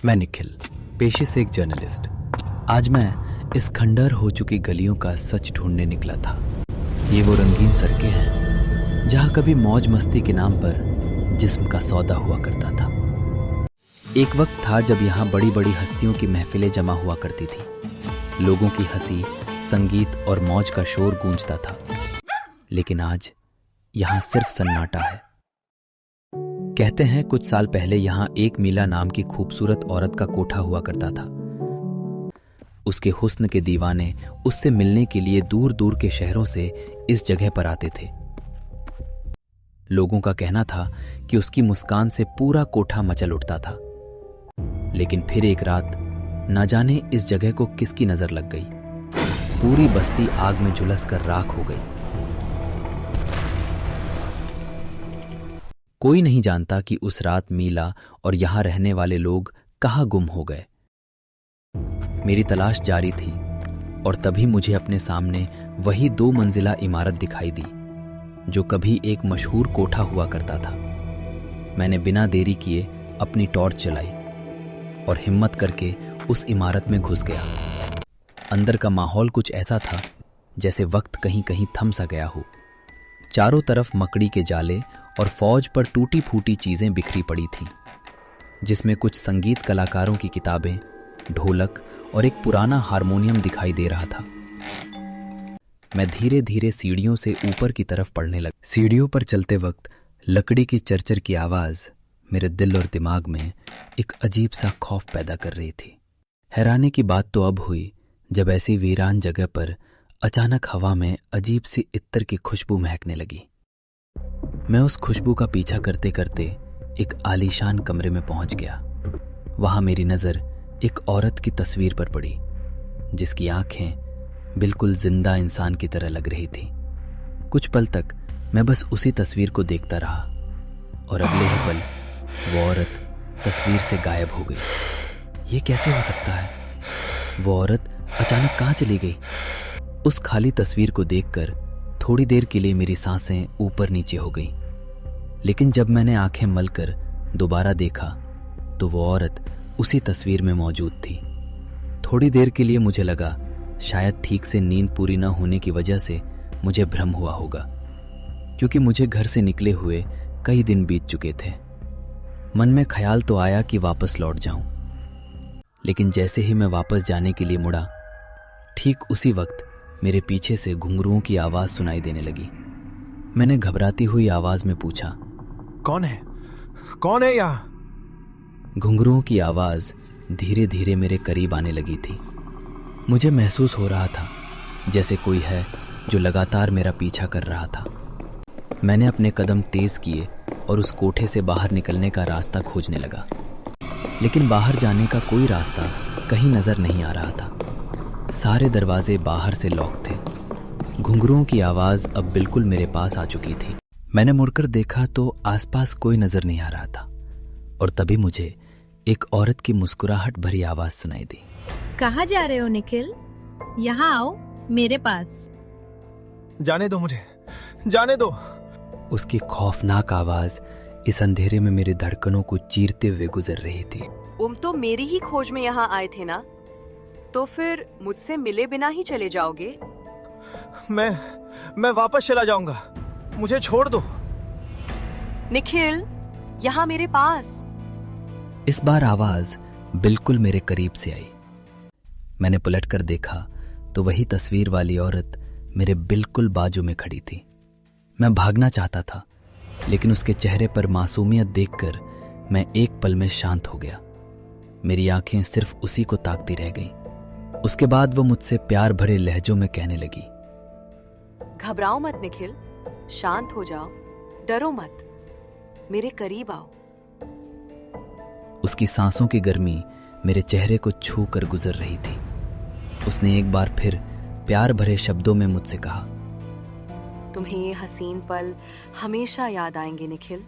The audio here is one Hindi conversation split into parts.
मैं निखिल, पेशे से एक जर्नलिस्ट। आज मैं इस खंडहर हो चुकी गलियों का सच ढूंढने निकला था। ये वो रंगीन सड़कें हैं जहां कभी मौज मस्ती के नाम पर जिस्म का सौदा हुआ करता था। एक वक्त था जब यहाँ बड़ी बड़ी हस्तियों की महफिलें जमा हुआ करती थी। लोगों की हंसी, संगीत और मौज का शोर गूंजता था। लेकिन आज यहाँ सिर्फ सन्नाटा है। कहते हैं कुछ साल पहले यहाँ एक मीला नाम की खूबसूरत औरत का कोठा हुआ करता था। उसके हुस्न के दीवाने उससे मिलने के लिए दूर दूर के शहरों से इस जगह पर आते थे। लोगों का कहना था कि उसकी मुस्कान से पूरा कोठा मचल उठता था। लेकिन फिर एक रात न जाने इस जगह को किसकी नजर लग गई। पूरी बस्ती आग में झुलस कर राख हो गई। कोई नहीं जानता कि उस रात मीला और यहां रहने वाले लोग कहां गुम हो गए। मेरी तलाश जारी थी और तभी मुझे अपने सामने वही 2 मंजिला इमारत दिखाई दी जो कभी एक मशहूर कोठा हुआ करता था। मैंने बिना देरी किए अपनी टॉर्च चलाई और हिम्मत करके उस इमारत में घुस गया। अंदर का माहौल कुछ ऐसा था जैसे वक्त कहीं कहीं थम सा गया हो। चारों तरफ मकड़ी के जाले और फौज पर टूटी फूटी चीजें बिखरी पड़ी थीं, जिसमें कुछ संगीत कलाकारों की किताबें, ढोलक और एक पुराना हारमोनियम दिखाई दे रहा था। मैं धीरे धीरे सीढ़ियों से ऊपर की तरफ बढ़ने लगा। सीढ़ियों पर चलते वक्त लकड़ी की चरचर की आवाज मेरे दिल और दिमाग में एक अजीब सा खौफ पैदा कर रही थी। हैरानी की बात तो अब हुई जब ऐसी वीरान जगह पर अचानक हवा में अजीब सी इत्तर की खुशबू महकने लगी। मैं उस खुशबू का पीछा करते करते एक आलीशान कमरे में पहुंच गया। वहां मेरी नजर एक औरत की तस्वीर पर पड़ी जिसकी आंखें बिल्कुल जिंदा इंसान की तरह लग रही थी। कुछ पल तक मैं बस उसी तस्वीर को देखता रहा और अगले ही पल वो औरत तस्वीर से गायब हो गई। ये कैसे हो सकता है? वो औरत अचानक कहां चली गई? उस खाली तस्वीर को देखकर थोड़ी देर के लिए मेरी सांसें ऊपर नीचे हो गईं। लेकिन जब मैंने आंखें मलकर दोबारा देखा तो वो औरत उसी तस्वीर में मौजूद थी। थोड़ी देर के लिए मुझे लगा शायद ठीक से नींद पूरी न होने की वजह से मुझे भ्रम हुआ होगा, क्योंकि मुझे घर से निकले हुए कई दिन बीत चुके थे। मन में ख्याल तो आया कि वापस लौट जाऊं, लेकिन जैसे ही मैं वापस जाने के लिए मुड़ा, ठीक उसी वक्त मेरे पीछे से घुंघरुओं की आवाज सुनाई देने लगी। मैंने घबराती हुई आवाज में पूछा, कौन है? कौन है यहाँ? घुंघरुओं की आवाज धीरे धीरे मेरे करीब आने लगी थी। मुझे महसूस हो रहा था जैसे कोई है जो लगातार मेरा पीछा कर रहा था। मैंने अपने कदम तेज किए और उस कोठे से बाहर निकलने का रास्ता खोजने लगा, लेकिन बाहर जाने का कोई रास्ता कहीं नजर नहीं आ रहा था। सारे दरवाजे बाहर से लॉक थे। घुंघरुओं की आवाज अब बिल्कुल मेरे पास आ चुकी थी। मैंने मुड़कर देखा तो आसपास कोई नजर नहीं आ रहा था और तभी मुझे एक औरत की मुस्कुराहट भरी आवाज सुनाई दी। कहाँ जा रहे हो निखिल? यहाँ आओ मेरे पास। जाने दो मुझे, जाने दो। उसकी खौफनाक आवाज इस अंधेरे में मेरी धड़कनों को चीरते हुए गुजर रही थी। तुम तो मेरी ही खोज में यहाँ आए थे ना, तो फिर मुझसे मिले बिना ही चले जाओगे? मैं वापस चला जाऊंगा, मुझे छोड़ दो। निखिल, यहाँ मेरे पास। इस बार आवाज बिल्कुल मेरे करीब से आई। मैंने पलटकर देखा तो वही तस्वीर वाली औरत मेरे बिल्कुल बाजू में खड़ी थी। मैं भागना चाहता था, लेकिन उसके चेहरे पर मासूमियत देखकर मैं एक पल में शांत हो गया। मेरी आंखें सिर्फ उसी को ताकती रह गईं। उसके बाद वो मुझसे प्यार भरे लहजों में कहने लगी, घबराओ मत निखिल, शांत हो जाओ, डरो मत, मेरे करीब आओ। उसकी सांसों की गर्मी मेरे चेहरे को छू कर गुजर रही थी। उसने एक बार फिर प्यार भरे शब्दों में मुझसे कहा, तुम्हें ये हसीन पल हमेशा याद आएंगे निखिल।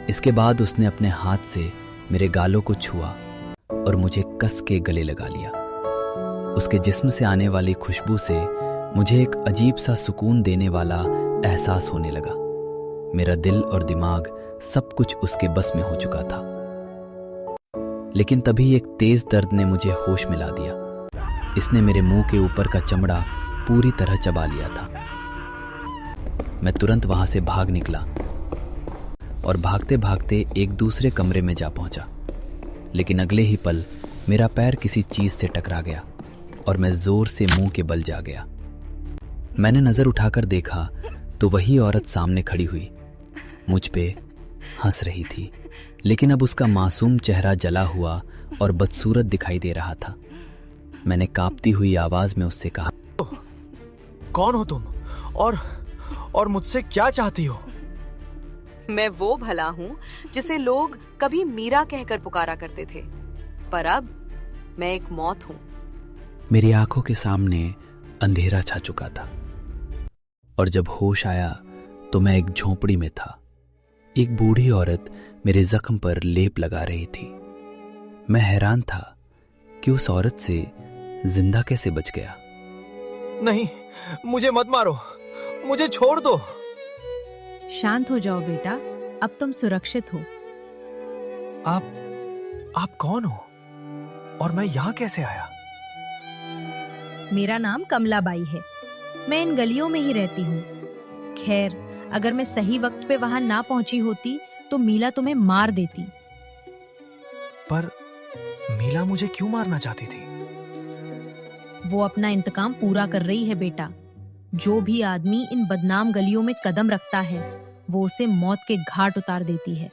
इसके बाद उसने अपने हाथ से मेरे गालों को छुआ और मुझे कस के गले लगा लिया। उसके जिस्म से आने वाली खुशबू से मुझे एक अजीब सा सुकून देने वाला एहसास होने लगा। मेरा दिल और दिमाग सब कुछ उसके बस में हो चुका था। लेकिन तभी एक तेज दर्द ने मुझे होश मिला दिया। इसने मेरे मुंह के ऊपर का चमड़ा पूरी तरह चबा लिया था। मैं तुरंत वहां से भाग निकला और भागते भागते एक दूसरे कमरे में जा पहुंचा, लेकिन अगले ही पल मेरा पैर किसी चीज से टकरा गया और मैं जोर से मुंह के बल जा गया। मैंने नजर उठाकर देखा तो वही औरत सामने खड़ी हुई मुझ पे हंस रही थी, लेकिन अब उसका मासूम चेहरा जला हुआ और बदसूरत दिखाई दे रहा था। मैंने कांपती हुई आवाज में उससे कहा, कौन हो तुम और मुझसे क्या चाहती हो? मैं वो भला हूँ जिसे लोग कभी मीरा कहकर पुकारा करते थे, पर अब मैं एक मौत हूँ। मेरी आंखों के सामने अंधेरा छा चुका था और जब होश आया तो मैं एक झोंपड़ी में था। एक बूढ़ी औरत मेरे जख्म पर लेप लगा रही थी। मैं हैरान था कि उस औरत से जिंदा कैसे बच गया। नहीं, मुझे मत मारो, मुझे छोड़ दो। शांत हो जाओ बेटा, अब तुम सुरक्षित हो। आप कौन हो और मैं यहाँ कैसे आया? मेरा नाम कमलाबाई है। मैं इन गलियों में ही रहती हूँ। खैर, अगर मैं सही वक्त पे वहां ना पहुंची होती तो मीला तुम्हें मार देती। पर मीला मुझे क्यों मारना चाहती थी? वो अपना इंतकाम पूरा कर रही है बेटा। जो भी आदमी इन बदनाम गलियों में कदम रखता है वो उसे मौत के घाट उतार देती है।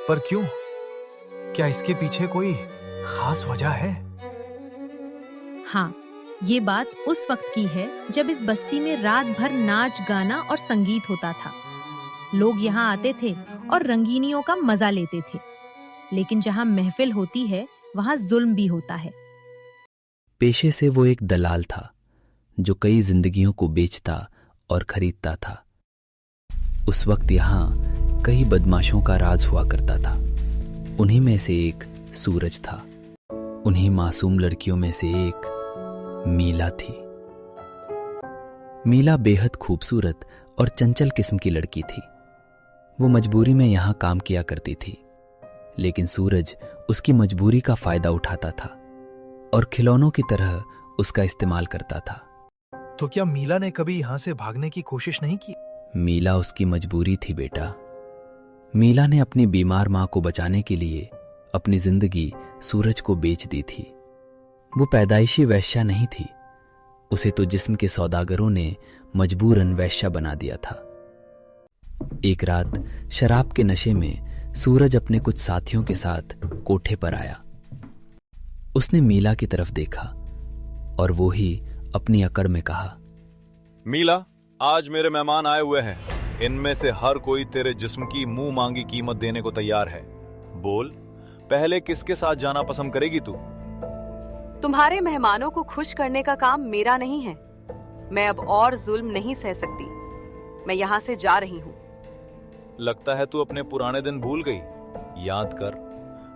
पर क्यों? क्या इसके पीछे कोई खास वजह है? हाँ, ये बात उस वक्त की है जब इस बस्ती में रात भर नाच गाना और संगीत होता था। लोग यहाँ आते थे और रंगीनियों का मजा लेते थे, लेकिन जहाँ महफिल होती है वहाँ जुल्म भी होता है। पेशे से वो एक दलाल था जो कई जिंदगियों को बेचता और खरीदता था। उस वक्त यहाँ कई बदमाशों का राज हुआ करता था। उन्हीं में से एक सूरज था। उन्हीं मासूम लड़कियों में से एक मीला थी। मीला बेहद खूबसूरत और चंचल किस्म की लड़की थी। वो मजबूरी में यहाँ काम किया करती थी, लेकिन सूरज उसकी मजबूरी का फायदा उठाता था और खिलौनों की तरह उसका इस्तेमाल करता था। तो क्या मीला ने कभी यहाँ से भागने की कोशिश नहीं की? मीला उसकी मजबूरी थी बेटा। मीला ने अपनी बीमार मां को बचाने के लिए अपनी जिंदगी सूरज को बेच दी थी। वो पैदाइशी वैश्या नहीं थी, उसे तो जिस्म के सौदागरों ने मजबूरन वैश्या बना दिया था। एक रात शराब के नशे में सूरज अपने कुछ साथियों के साथ कोठे पर आया। उसने मीला की तरफ देखा और वो ही अपनी अकड़ में कहा, मीला, आज मेरे मेहमान आए हुए हैं। इनमें से हर कोई तेरे जिस्म की मुंह मांगी कीमत देने को तैयार है। बोल, पहले किसके साथ जाना पसंद करेगी तू? तुम्हारे मेहमानों को खुश करने का काम मेरा नहीं है। मैं अब और जुल्म नहीं सह सकती। मैं यहाँ से जा रही हूँ। लगता है तू अपने पुराने दिन भूल गई। याद कर,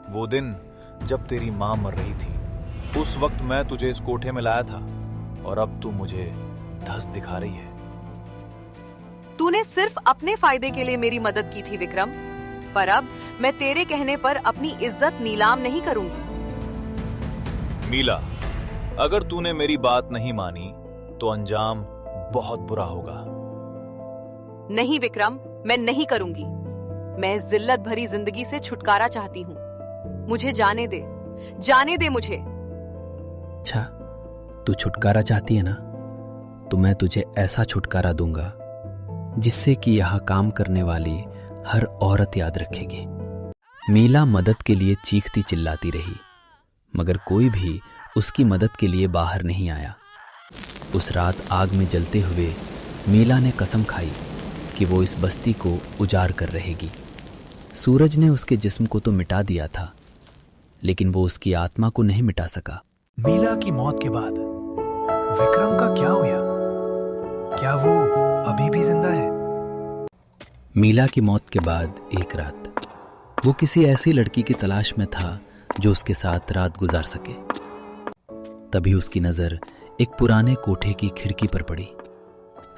वो दिन जब तेरी माँ मर रही थी। उस वक्त मैं तुझे इस कोठे में लाया था और अब तू मुझे धस दिखा रही है। तूने सिर्फ अपने फायदे के लिए मेरी मदद की थी विक्रम, पर अब मैं तेरे कहने पर अपनी इज्जत नीलाम नहीं करूंगी। मीला, अगर तूने मेरी बात नहीं मानी तो अंजाम बहुत बुरा होगा। नहीं विक्रम, मैं नहीं करूंगी। मैं इस जिल्लत भरी जिंदगी से छुटकारा चाहती हूँ। मुझे जाने दे, जाने दे मुझे। अच्छा, तू छुटकारा चाहती है ना, तो मैं तुझे ऐसा छुटकारा दूंगा जिससे कि यहाँ काम करने वाली हर औरत याद रखेगी। मीला मदद के लिए चीखती चिल्लाती रही, मगर कोई भी उसकी मदद के लिए बाहर नहीं आया। उस रात आग में जलते हुए मीला ने कसम खाई कि वो इस बस्ती को उजाड़ कर रहेगी। सूरज ने उसके जिस्म को तो मिटा दिया था, लेकिन वो उसकी आत्मा को नहीं मिटा सका। मीला की मौत के बाद विक्रम का क्या हुआ? क्या वो अभी भी जिंदा है? मीला की मौत के बाद एक रात वो किसी ऐसी लड़की की तलाश में था जो उसके साथ रात गुजार सके। तभी उसकी नजर एक पुराने कोठे की खिड़की पर पड़ी।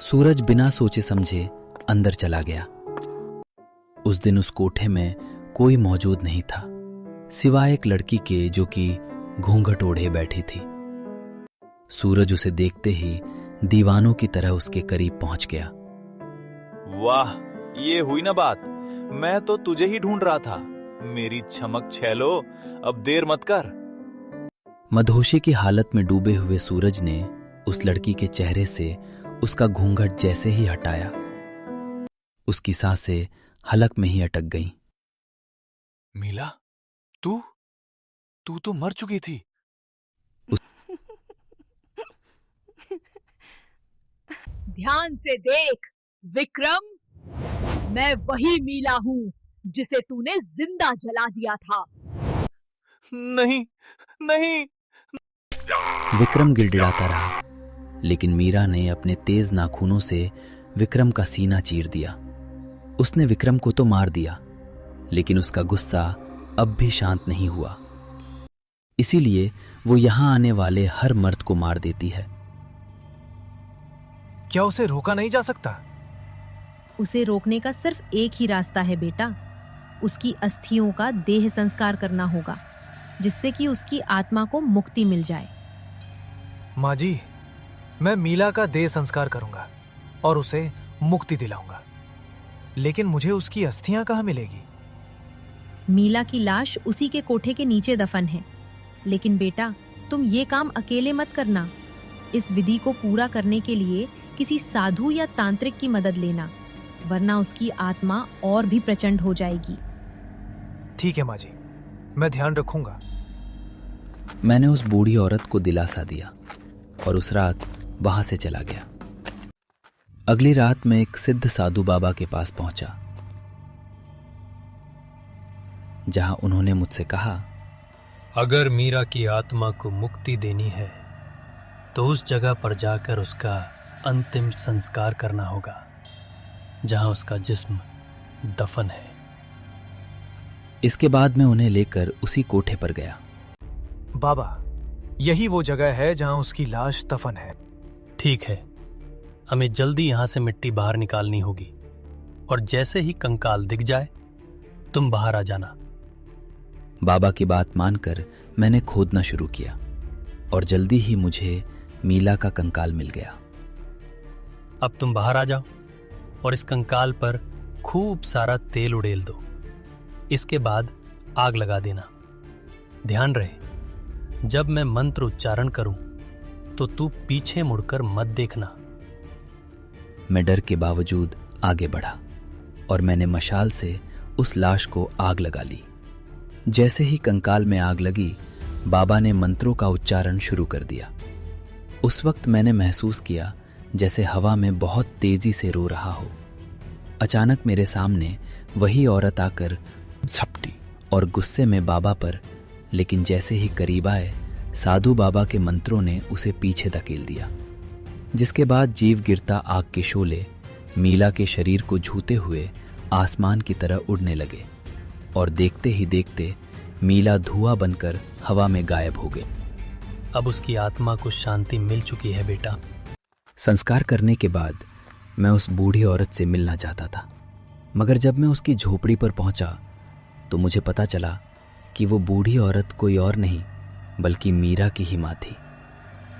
सूरज बिना सोचे समझे अंदर चला गया। उस दिन उस कोठे में कोई मौजूद नहीं था, सिवाय एक लड़की के जो कि घूंघट ओढ़े बैठी थी। सूरज उसे देखते ही दीवानों की तरह उसके करीब पहुंच गया। वाह, ये हुई ना बात। मैं तो तुझे ही ढूंढ रहा था। मेरी चमक छैलो, अब देर मत कर। मदहोशी की हालत में डूबे हुए सूरज ने उस लड़की के चेहरे से उसका घूंघट जैसे ही हटाया, उसकी सांसें हलक में ही अटक गईं। मीला, तू तो मर चुकी थी। ध्यान से देख विक्रम, मैं वही मीला हूँ जिसे तूने जिंदा जला दिया था। नहीं नहीं। विक्रम गिड़गिड़ाता रहा, लेकिन मीरा ने अपने तेज नाखूनों से विक्रम का सीना चीर दिया। उसने विक्रम को तो मार दिया, लेकिन उसका गुस्सा अब भी शांत नहीं हुआ। इसीलिए वो यहां आने वाले हर मर्द को मार देती है। क्या उसे रोका नहीं जा सकता? उसे रोकने का सिर्फ एक ही रास्ता है बेटा, उसकी अस्थियों का देह संस्कार करना होगा, जिससे कि उसकी आत्मा को मुक्ति मिल जाए। माँ जी, मैं मीला का देह संस्कार करूंगा और उसे मुक्ति दिलाऊंगा, लेकिन मुझे उसकी अस्थियां कहाँ मिलेगी? मीला की लाश उसी के कोठे के नीचे दफन है। लेकिन बेटा, तुम ये काम अकेले मत करना। इस विधि को पूरा करने के लिए किसी साधु या तांत्रिक की मदद लेना, वरना उसकी आत्मा और भी प्रचंड हो जाएगी। ठीक है माँ जी, मैं ध्यान रखूंगा। मैंने उस बूढ़ी औरत को दिलासा दिया और उस रात वहां से चला गया। अगली रात मैं एक सिद्ध साधु बाबा के पास पहुंचा, जहां उन्होंने मुझसे कहा, अगर मीरा की आत्मा को मुक्ति देनी है तो उस जगह पर जाकर उसका अंतिम संस्कार करना होगा जहां उसका जिस्म दफन है। इसके बाद मैं उन्हें लेकर उसी कोठे पर गया। बाबा, यही वो जगह है जहां उसकी लाश दफन है। ठीक है, हमें जल्दी यहां से मिट्टी बाहर निकालनी होगी और जैसे ही कंकाल दिख जाए तुम बाहर आ जाना। बाबा की बात मानकर मैंने खोदना शुरू किया और जल्दी ही मुझे मीला का कंकाल मिल गया। अब तुम बाहर आ जाओ और इस कंकाल पर खूब सारा तेल उड़ेल दो। इसके बाद आग लगा देना। ध्यान रहे, जब मैं मंत्र उच्चारण करूं तो तू पीछे मुड़कर मत देखना। मैं डर के बावजूद आगे बढ़ा और मैंने मशाल से उस लाश को आग लगा ली। जैसे ही कंकाल में आग लगी, बाबा ने मंत्रों का उच्चारण शुरू कर दिया। उस वक्त मैंने महसूस किया जैसे हवा में बहुत तेजी से रो रहा हो। अचानक मेरे सामने वही औरत आकर झपटी और गुस्से में बाबा पर, लेकिन जैसे ही करीब आए, साधु बाबा के मंत्रों ने उसे पीछे धकेल दिया, जिसके बाद जीव गिरता आग के शोले मीला के शरीर को छूते हुए आसमान की तरह उड़ने लगे और देखते ही देखते मीला धुआं बनकर हवा में गायब हो गई। अब उसकी आत्मा को शांति मिल चुकी है बेटा। संस्कार करने के बाद मैं उस बूढ़ी औरत से मिलना चाहता था, मगर जब मैं उसकी झोपड़ी पर पहुंचा तो मुझे पता चला कि वो बूढ़ी औरत कोई और नहीं बल्कि मीरा की ही मां थी,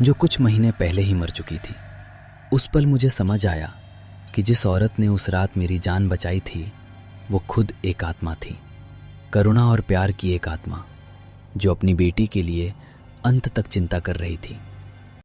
जो कुछ महीने पहले ही मर चुकी थी। उस पल मुझे समझ आया कि जिस औरत ने उस रात मेरी जान बचाई थी वो खुद एक आत्मा थी, करुणा और प्यार की एक आत्मा, जो अपनी बेटी के लिए अंत तक चिंता कर रही थी।